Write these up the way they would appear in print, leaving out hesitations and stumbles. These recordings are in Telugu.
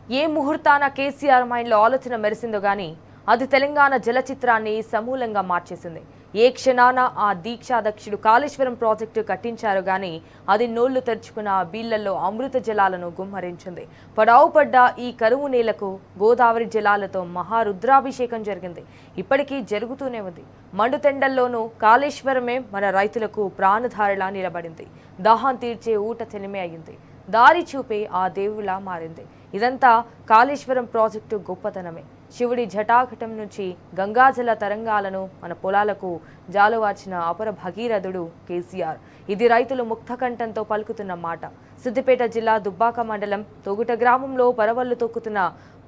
ఏ ముహూర్తాన కేసీఆర్ మైండ్లో ఆలోచన మెరిసిందో గానీ అది తెలంగాణ జల చిత్రాన్ని సమూలంగా మార్చేసింది. ఏ క్షణాన ఆ దీక్షాదక్షుడు కాళేశ్వరం ప్రాజెక్టు కట్టించారు గానీ అది నోళ్లు తెరుచుకున్న బీళ్లలో అమృత జలాలను గుమ్మరించింది. పడావు పడ్డ ఈ కరువు నేలకు గోదావరి జలాలతో మహారుద్రాభిషేకం జరిగింది. ఇప్పటికీ జరుగుతూనే ఉంది. మండుతెండల్లోనూ కాళేశ్వరమే మన రైతులకు ప్రాణధారలా నిలబడింది. దాహం తీర్చే ఊట చెలిమే అయింది. దారి చూపే ఆ దేవులా మారింది. ఇదంతా కాళేశ్వరం ప్రాజెక్టు గొప్పతనమే. శివుడి జటాఘటం నుంచి గంగాజల తరంగాలను మన పొలాలకు జాలువార్చిన అపర భగీరథుడు కేసీఆర్. ఇది రైతులు ముక్తకంఠంతో పలుకుతున్న మాట. సిద్దిపేట జిల్లా దుబ్బాక మండలం తొగుట గ్రామంలో పరవళ్లు తొక్కుతున్న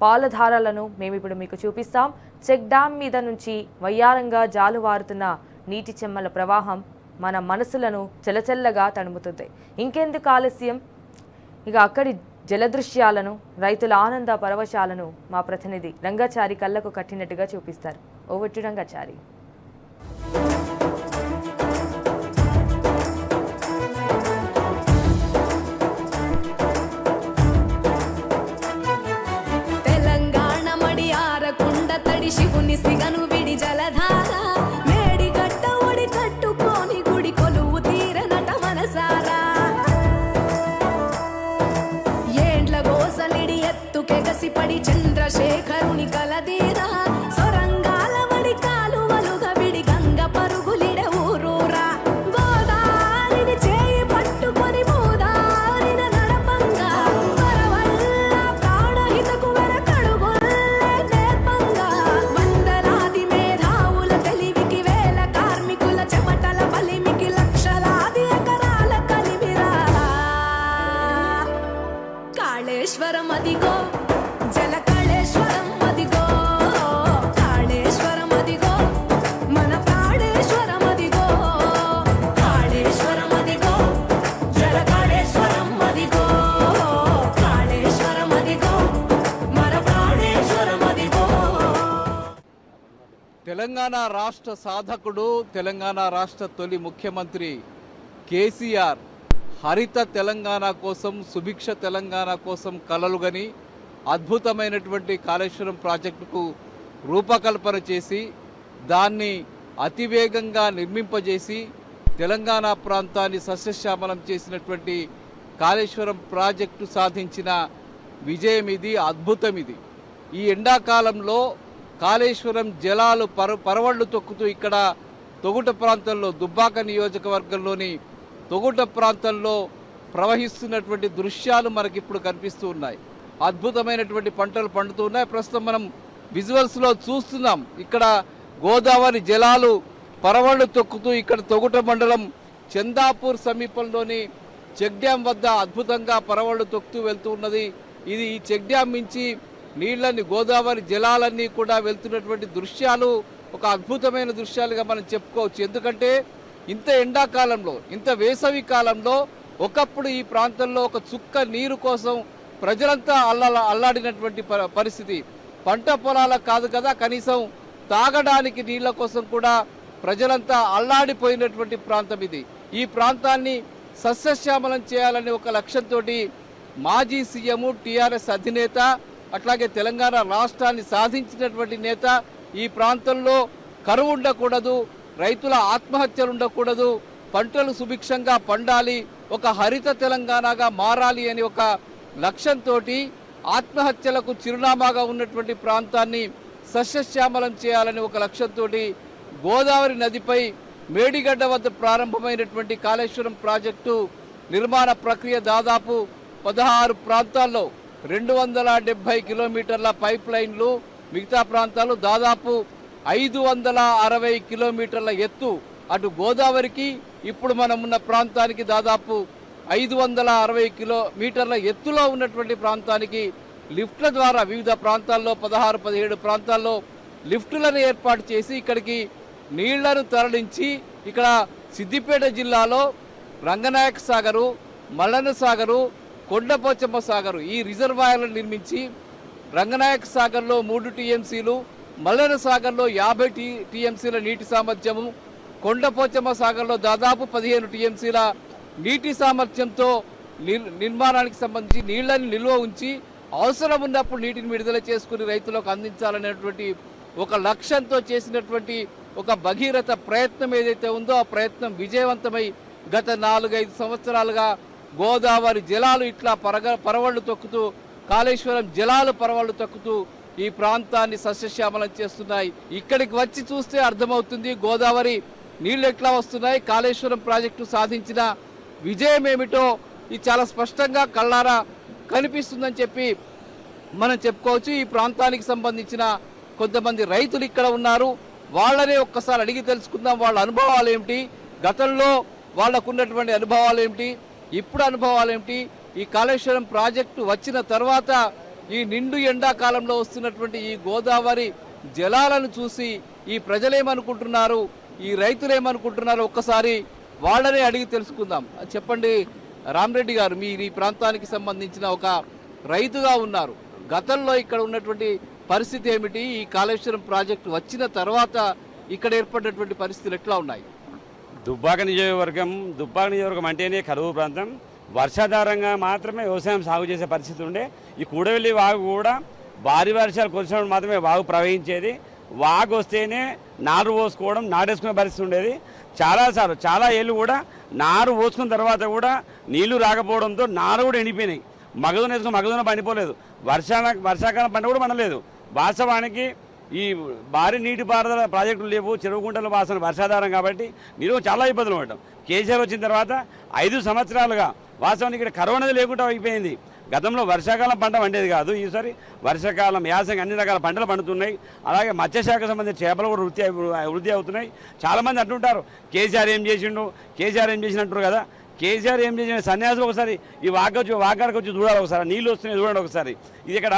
పాలధారాలను మేమిప్పుడు మీకు చూపిస్తాం. చెక్ డ్యాం మీద నుంచి వయ్యారంగా జాలువారుతున్న నీటి చెమ్మల ప్రవాహం మన మనసులను చెలచెల్లగా తడుముతుంది. ఇంకెందుకు ఆలస్యం, ఇక అక్కడి జలదృశ్యాలను, రైతుల ఆనంద పరవశాలను మా ప్రతినిధి రంగాచారి కళ్ళకు కట్టినట్టుగా చూపిస్తారు. Over to Rangachari. తెలంగాణ మడి ఆరకుండ తడి శివుని సిగను విడి జలధార మేడిగట్ట ఒడి కట్టుకొని గుడి కొలువు తీరనట మనసారా గోసలిడి ఎత్తుకెగసిపడి చంద్రశేఖరుని కలదీరా సొరంగాల వడి కాలువలుగా విడి గంగ పరుగులిడ ఊరూరా గోదారిని చేయి పట్టుకొని మూదారిన నడపంగా వరవల్ల ప్రాణహితకు వెనకడుగుల్లే నేర్పంగా వందలాది మేధావుల తెలివికి వేల కార్మికుల చెమటల బలిమికి లక్షలాది ఎకరాల కలిమిరా కాళేశ్వరం అదిగో జల కాళేశ్వరం అదిగో కాళేశ్వరం అదిగో మన ప్రాణేశ్వరం అదిగో కాళేశ్వరం అదిగో జల కాళేశ్వరం అదిగో కాళేశ్వరం అదిగో మన ప్రాణేశ్వరం అదిగో. తెలంగాణ రాష్ట్ర సాధకుడు, తెలంగాణ రాష్ట్ర తొలి ముఖ్యమంత్రి కేసీఆర్ హరిత తెలంగాణ కోసం, సుభిక్ష తెలంగాణ కోసం కలలుగని అద్భుతమైనటువంటి కాళేశ్వరం ప్రాజెక్టుకు రూపకల్పన చేసి దాన్ని అతివేగంగా నిర్మింపజేసి తెలంగాణ ప్రాంతాన్ని సస్యశ్యామలం చేసినటువంటి కాళేశ్వరం ప్రాజెక్టు సాధించిన విజయం ఇది, అద్భుతం ఇది. ఈ ఎండాకాలంలో కాళేశ్వరం జలాలు పరవళ్లు తొక్కుతూ ఇక్కడ తొగుట ప్రాంతంలో, దుబ్బాక నియోజకవర్గంలోని తొగుట ప్రాంతంలో ప్రవహిస్తున్నటువంటి దృశ్యాలు మనకిప్పుడు కనిపిస్తూ ఉన్నాయి. అద్భుతమైనటువంటి పంటలు పండుతూ ఉన్నాయి. ప్రస్తుతం మనం విజువల్స్లో చూస్తున్నాం. ఇక్కడ గోదావరి జలాలు పరవళ్లు తొక్కుతూ ఇక్కడ తొగుట మండలం చందాపూర్ సమీపంలోని చెక్ డ్యాం వద్ద అద్భుతంగా పరవళ్లు తొక్కుతూ వెళ్తూ ఉన్నది. ఇది ఈ చెక్ డ్యాం నుంచి నీళ్లన్నీ, గోదావరి జలాలన్నీ కూడా వెళ్తున్నటువంటి దృశ్యాలు ఒక అద్భుతమైన దృశ్యాలుగా మనం చెప్పుకోవచ్చు. ఎందుకంటే ఇంత ఎండాకాలంలో, ఇంత వేసవి కాలంలో ఒకప్పుడు ఈ ప్రాంతంలో ఒక చుక్క నీరు కోసం ప్రజలంతా అల్లాడినటువంటి పరిస్థితి. పంట పొలాలకు కాదు కదా, కనీసం తాగడానికి నీళ్ల కోసం కూడా ప్రజలంతా అల్లాడిపోయినటువంటి ప్రాంతం ఇది. ఈ ప్రాంతాన్ని సస్యశ్యామలం చేయాలని ఒక లక్ష్యంతో మాజీ సీఎం, టీఆర్ఎస్ అధినేత, అట్లాగే తెలంగాణ రాష్ట్రాన్ని సాధించినటువంటి నేత ఈ ప్రాంతంలో కరువు ఉండకూడదు, రైతుల ఆత్మహత్యలు ఉండకూడదు, పంటలు సుభిక్షంగా పండాలి, ఒక హరిత తెలంగాణగా మారాలి అని ఒక లక్ష్యంతో ఆత్మహత్యలకు చిరునామాగా ఉన్నటువంటి ప్రాంతాన్ని సస్యశ్యామలం చేయాలని ఒక లక్ష్యంతో గోదావరి నదిపై మేడిగడ్డ వద్ద ప్రారంభమైనటువంటి కాళేశ్వరం ప్రాజెక్టు నిర్మాణ ప్రక్రియ దాదాపు 16 ప్రాంతాల్లో 270 కిలోమీటర్ల పైప్ లైన్లు, మిగతా ప్రాంతాలు దాదాపు 560 కిలోమీటర్ల ఎత్తు. అటు గోదావరికి, ఇప్పుడు మనం ఉన్న ప్రాంతానికి దాదాపు 560 కిలోమీటర్ల ఎత్తులో ఉన్నటువంటి ప్రాంతానికి లిఫ్ట్ల ద్వారా వివిధ ప్రాంతాల్లో 16-17 ప్రాంతాల్లో లిఫ్టులను ఏర్పాటు చేసి ఇక్కడికి నీళ్లను తరలించి ఇక్కడ సిద్దిపేట జిల్లాలో రంగనాయక సాగరు, మల్లన్న సాగరు, కొండపోచమ్మ సాగరు ఈ రిజర్వాయర్లను నిర్మించి రంగనాయక సాగర్లో 3 టీఎంసీలు, మల్లన్న సాగర్లో 50 టీఎంసీల నీటి సామర్థ్యము, కొండపోచమ్మ సాగర్లో దాదాపు 15 టీఎంసీల నీటి సామర్థ్యంతో నిర్మాణానికి సంబంధించి నీళ్లను నిల్వ ఉంచి అవసరం ఉన్నప్పుడు నీటిని విడుదల చేసుకుని రైతులకు అందించాలనేటువంటి ఒక లక్ష్యంతో చేసినటువంటి ఒక భగీరథ ప్రయత్నం ఏదైతే ఉందో ఆ ప్రయత్నం విజయవంతమై గత 4-5 సంవత్సరాలుగా గోదావరి జలాలు ఇట్లా పరవళ్ళు తొక్కుతూ కాళేశ్వరం జలాలు పరవళ్ళు తొక్కుతూ ఈ ప్రాంతాన్ని సస్యశ్యామలం చేస్తున్నాయి. ఇక్కడికి వచ్చి చూస్తే అర్థమవుతుంది గోదావరి నీళ్లు ఎట్లా వస్తున్నాయి, కాళేశ్వరం ప్రాజెక్టు సాధించిన విజయం ఏమిటో ఇది చాలా స్పష్టంగా కళ్ళారా కనిపిస్తుందని చెప్పి మనం చెప్పుకోవచ్చు. ఈ ప్రాంతానికి సంబంధించిన కొంతమంది రైతులు ఇక్కడ ఉన్నారు, వాళ్ళనే ఒక్కసారి అడిగి తెలుసుకుందాం వాళ్ళ అనుభవాలు ఏమిటి, గతంలో వాళ్ళకున్నటువంటి అనుభవాలు ఏమిటి, ఇప్పుడు అనుభవాలు ఏమిటి, ఈ కాళేశ్వరం ప్రాజెక్టు వచ్చిన తర్వాత ఈ నిండు ఎండాకాలంలో వస్తున్నటువంటి ఈ గోదావరి జలాలను చూసి ఈ ప్రజలేమనుకుంటున్నారు, ఈ రైతులేమనుకుంటున్నారు ఒక్కసారి వాళ్ళనే అడిగి తెలుసుకుందాం. చెప్పండి రామరెడ్డి గారు, మీరు ఈ ప్రాంతానికి సంబంధించిన ఒక రైతుగా ఉన్నారు, గతంలో ఇక్కడ ఉన్నటువంటి పరిస్థితి ఏమిటి, ఈ కాళేశ్వరం ప్రాజెక్టు వచ్చిన తర్వాత ఇక్కడ ఏర్పడినటువంటి పరిస్థితులు ఎట్లా ఉన్నాయి? దుబ్బాక నియోజకవర్గం అంటేనే కరువు ప్రాంతం. వర్షాధారంగా మాత్రమే వ్యవసాయం సాగు చేసే పరిస్థితి ఉండే. ఈ కూడవెల్లి వాగు కూడా భారీ వర్షాలు కురిసినప్పుడు మాత్రమే వాగు ప్రవహించేది. వాగు వస్తేనే నారు పోసుకోవడం, నాటేసుకునే పరిస్థితి ఉండేది. చాలా ఏళ్ళు కూడా నారు పోసుకున్న తర్వాత కూడా నీళ్లు రాకపోవడంతో నారు కూడా ఎండిపోయినాయి. మగదున వేసుకుని మగదున పండిపోలేదు. వర్షాకాలం పంట కూడా పండలేదు. వాస్తవానికి ఈ భారీ నీటిపారుదల ప్రాజెక్టులు లేవు, చెరువు గుంటల వాసన వర్షాధారం కాబట్టి నీరు చాలా ఇబ్బందులు పడ్డాం. కేసీఆర్ వచ్చిన తర్వాత 5 సంవత్సరాలుగా వాస్తవానికి ఇక్కడ కరోనా లేకుండా అయిపోయింది. గతంలో వర్షాకాలం పంట పండేది కాదు, ఈసారి వర్షాకాలం యాసంగి అన్ని రకాల పంటలు పండుతున్నాయి. అలాగే మత్స్యశాఖ సంబంధించిన చేపలు కూడా వృద్ధి అవుతున్నాయి. చాలామంది అంటుంటారు కేసీఆర్ ఏం చేసినట్టు కదా. కేసీఆర్ ఏం చేసిన సన్యాసులు ఒకసారి ఈ వాగాడికి వచ్చి చూడాలి, ఒకసారి నీళ్ళు వస్తున్నాయి చూడండి ఒకసారి. ఇది ఇక్కడ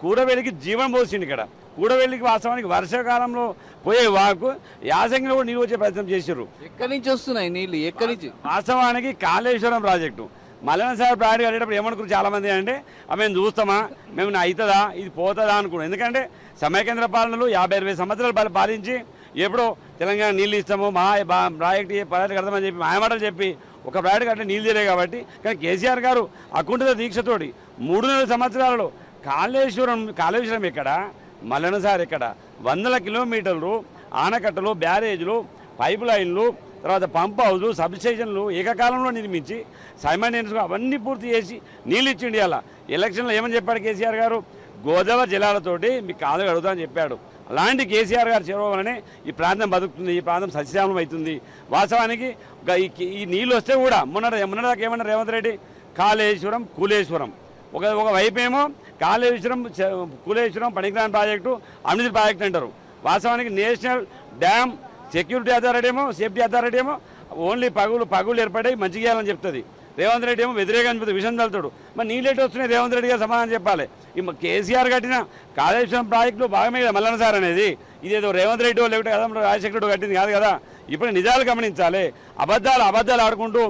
కూడవెల్లికి జీవనం పోసింది. ఇక్కడ కూడవెల్లికి వాస్తవానికి వర్షాకాలంలో పోయే వాకు యాసంగిలో కూడా నీళ్ళు వచ్చే ప్రయత్నం చేశారు. ఎక్కడి నుంచి వస్తున్నాయి నీళ్ళు, ఎక్కడి నుంచి? వాస్తవానికి కాళేశ్వరం ప్రాజెక్టు మల్లనసాగర్ ప్రాజెక్టు కట్టేటప్పుడు ఏమనుకున్నారు చాలామంది అంటే మేము చూస్తామా, మేము అవుతుందా, ఇది పోతుందా అనుకున్నాం. ఎందుకంటే సమైకేంద్ర పాలనలు 50-60 సంవత్సరాలు పాలించి ఎప్పుడో తెలంగాణ నీళ్ళు ఇస్తాము ప్రాజెక్టు కడతామని చెప్పి మాయమాటలు చెప్పి ఒక ప్రాజెక్టు కట్టే నీళ్ళు తెలియదు కాబట్టి. కానీ కేసీఆర్ గారు అకుంఠిత దీక్షతోటి 3 సంవత్సరాలలో కాళేశ్వరం ఎక్కడ, మల్లనసాగర్ ఎక్కడ, 100 కిలోమీటర్లు ఆనకట్టలు, బ్యారేజ్లు, పైప్ లైన్లు, తర్వాత పంప్ హౌజులు, సబ్స్టేషన్లు ఏకకాలంలో నిర్మించి సైమల్టేనియస్గా అవన్నీ పూర్తి చేసి నీళ్ళు ఇచ్చిండి. అలా ఎలక్షన్లో ఏమని చెప్పాడు కేసీఆర్ గారు, గోదావరి జలాలతోటి మీకు కాలు అడుగుతామని చెప్పాడు. అలాంటి కేసీఆర్ గారు చెరువు వలనే ఈ ప్రాంతం బతుకుతుంది, ఈ ప్రాంతం సస్యశ్యామలం అవుతుంది. వాస్తవానికి ఈ నీళ్ళు వస్తే కూడా మొన్నదాకా ఏమన్నారు రేవంత్ రెడ్డి, కాళేశ్వరం కూలేశ్వరం, ఒక వైపేమో కూలేశ్వరం పనికిరాని ప్రాజెక్టు, అవినీతి ప్రాజెక్టు అంటారు. వాస్తవానికి నేషనల్ డ్యామ్ సెక్యూరిటీ అథారిటీ ఏమో, సేఫ్టీ అథారిటీ ఏమో ఓన్లీ పగులు ఏర్పడాయి మంచి చేయాలని చెప్తుంది. రేవంత్ రెడ్డి ఏమో వ్యతిరేకంగా చెప్తుంది, విషయం తలుతాడు. మరి నీళ్ళెట్టి వస్తున్నాయి, రేవంత్ రెడ్డి గారు సమాధానం చెప్పాలి. ఈ కేసీఆర్ కట్టిన కాళేశ్వరం ప్రాజెక్టులో భాగమే కదా మల్లనసాగర్ అనేది. ఇదేదో రేవంత్ రెడ్డి లేకపోతే రాజశేఖర కట్టింది కాదు కదా. ఇప్పుడు నిజాలు గమనించాలి. అబద్ధాలు ఆడుకుంటూ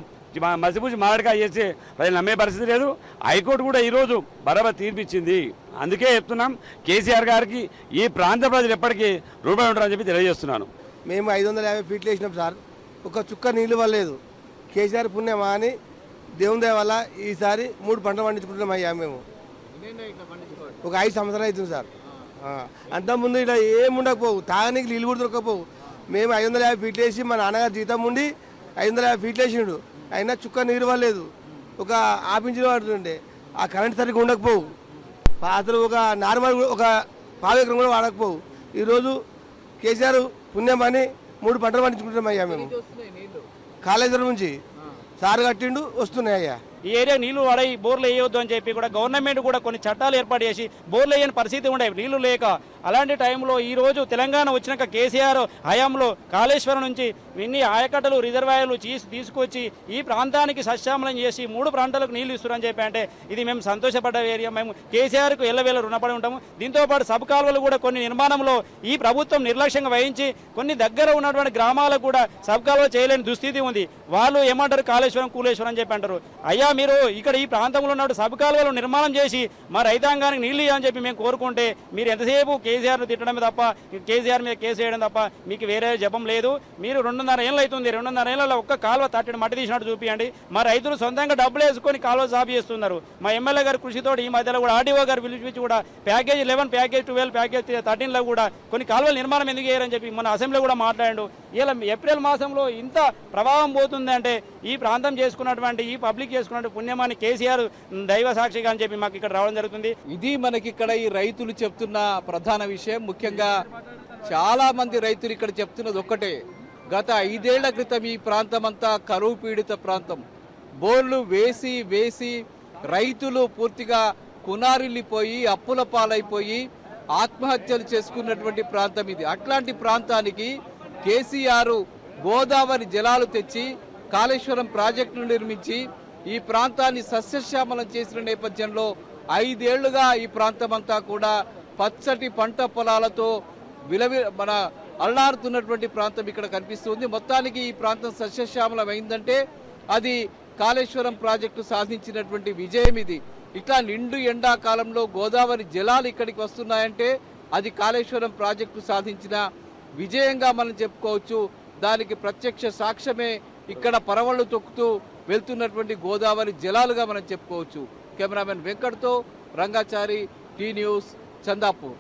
మసిపూసి మారడికాయ చేసి ప్రజలు నమ్మే పరిస్థితి లేదు. హైకోర్టు కూడా ఈరోజు బరాబర్ తీర్పిచ్చింది. అందుకే చెప్తున్నాం కేసీఆర్ గారికి ఈ ప్రాంత ప్రజలు ఎప్పటికీ రూపాయి ఉంటారని చెప్పి తెలియజేస్తున్నాను. మేము 550 ఫీట్లు వేసినాం సార్, ఒక చుక్క నీళ్లు వల్లేదు. కేసీఆర్ పుణ్యమా అని దేవుని దయ వల్ల ఈసారి 3 పంటలు పండించుకుంటున్నాం అయ్యా. మేము ఒక 5 సంవత్సరాలు అవుతుంది సార్. అంతకుముందు ఇలా ఏముండకపోవు, తాగనీకి నీళ్ళు కూడా దొరకపోవు. మేము 550 ఫీట్లు వేసి మా నాన్నగారు జీతం ఉండి 550 ఫీట్లు వేసిండు, అయినా చుక్క నీరు వల్లేదు. ఒక ఆపించిన వాడుతుండే ఆ కరెంట్ సరిగ్గా ఉండకపోవు. అసలు ఒక నార్మల్ ఒక పావెకరం కూడా వాడకపోవు. ఈరోజు కేసీఆర్ పుణ్యమని 3 పంటలు పండించుకుంటున్నాం అయ్యా. మేము కాళేశ్వరం నుంచి సారు కట్టిండు వస్తున్నాయి అయ్యా. ఈ ఏరియా నీళ్లు పడాయి, బోర్లు వేయొద్దు అని చెప్పి కూడా గవర్నమెంట్ కూడా కొన్ని చట్టాలు ఏర్పాటు చేసి బోర్లు వేయని పరిస్థితి ఉండే నీళ్లు లేక. అలాంటి టైంలో ఈరోజు తెలంగాణ వచ్చినాక కేసీఆర్ హయాంలో కాళేశ్వరం నుంచి ఇన్ని ఆయకట్టలు రిజర్వాయర్లు తీసుకొచ్చి ఈ ప్రాంతానికి సస్యామలం చేసి 3 ప్రాంతాలకు నీళ్లు ఇస్తున్నారని చెప్పి అంటే ఇది మేము సంతోషపడ్డ ఏరియా. మేము కేసీఆర్కు ఎల్లవేళ రుణపడి ఉంటాము. దీంతోపాటు సబ్ కాలువలు కూడా కొన్ని నిర్మాణంలో ఈ ప్రభుత్వం నిర్లక్ష్యంగా వహించి కొన్ని దగ్గర ఉన్నటువంటి గ్రామాలకు కూడా సబ్ కాలువ చేయలేని దుస్థితి ఉంది. వాళ్ళు ఏమంటారు కాళేశ్వరం కూలేశ్వరం అని చెప్పి అంటారు. అయ్యా మీరు ఇక్కడ ఈ ప్రాంతంలో ఉన్న సబ్ కాలువలు నిర్మాణం చేసి మా రైతాంగానికి నీళ్ళు ఇవ్వని చెప్పి మేము కోరుకుంటే మీరు ఎంతసేపు కేసీఆర్ను తిట్టడమే తప్ప, కేసీఆర్ మీద కేసు వేయడం తప్ప మీకు వేరే జపం లేదు. మీరు 2.5 ఏళ్ళు అవుతుంది, 2.5 ఏళ్ళలో ఒక్క కాలువ తట్టడి మట్టి తీసినట్టు చూపించండి. మా రైతులు సొంతంగా డబ్బులు వేసుకొని కాలువ సాగు చేస్తున్నారు. మా ఎమ్మెల్యే గారి కృషితో ఈ మధ్యలో కూడా ఆర్డీఓ గారు పిలిపించి కూడా ప్యాకేజ్ 11, ప్యాకేజ్ 12, ప్యాకేజ్ 13లో కూడా కొన్ని కాలువల నిర్మాణం ఎందుకు చేయరని చెప్పి మన అసెంబ్లీలో కూడా మాట్లాడాడు. ఇలా ఏప్రిల్ మాసంలో ఇంత ప్రభావం పోతుందంటే ఈ ప్రాంతం చేసుకున్నటువంటి, ఈ పబ్లిక్ చేసుకున్నటువంటి పుణ్యమాన్ని కేసీఆర్ దైవ సాక్షిగా అని చెప్పి మాకు ఇక్కడ రావడం జరుగుతుంది. ఇది మనకి ఇక్కడ ఈ రైతులు చెప్తున్న ప్రధాన విషయం. ముఖ్యంగా చాలా మంది రైతులు ఇక్కడ చెప్తున్నది ఒక్కటే, గత 5 ఏళ్ల క్రితం ఈ ప్రాంతం అంతా కరువు పీడిత ప్రాంతం. బోర్లు వేసి రైతులు పూర్తిగా కునారిల్లిపోయి అప్పుల పాలైపోయి ఆత్మహత్యలు చేసుకున్నటువంటి ప్రాంతం ఇది. అట్లాంటి ప్రాంతానికి కేసీఆర్ గోదావరి జలాలు తెచ్చి కాళేశ్వరం ప్రాజెక్టును నిర్మించి ఈ ప్రాంతాన్ని సస్యశ్యామలం చేసిన నేపథ్యంలో 5 ఏళ్లుగా ఈ ప్రాంతం అంతా కూడా పచ్చటి పంట పొలాలతో మన అల్లారుతున్నటువంటి ప్రాంతం ఇక్కడ కనిపిస్తుంది. మొత్తానికి ఈ ప్రాంతం సస్యశ్యామలం అయిందంటే అది కాళేశ్వరం ప్రాజెక్టు సాధించినటువంటి విజయం ఇది. ఇట్లా నిండు ఎండాకాలంలో గోదావరి జలాలు ఇక్కడికి వస్తున్నాయంటే అది కాళేశ్వరం ప్రాజెక్టు సాధించిన విజయంగా మనం చెప్పుకోవచ్చు. దానికి ప్రత్యక్ష సాక్ష్యమే ఇక్కడ పరవళ్లు తొక్కుతూ వెళ్తున్నటువంటి గోదావరి జలాలుగా మనం చెప్పుకోవచ్చు. కెమెరామెన్ వెంకట్తో రంగాచారి, టీ న్యూస్, చందాపూర్.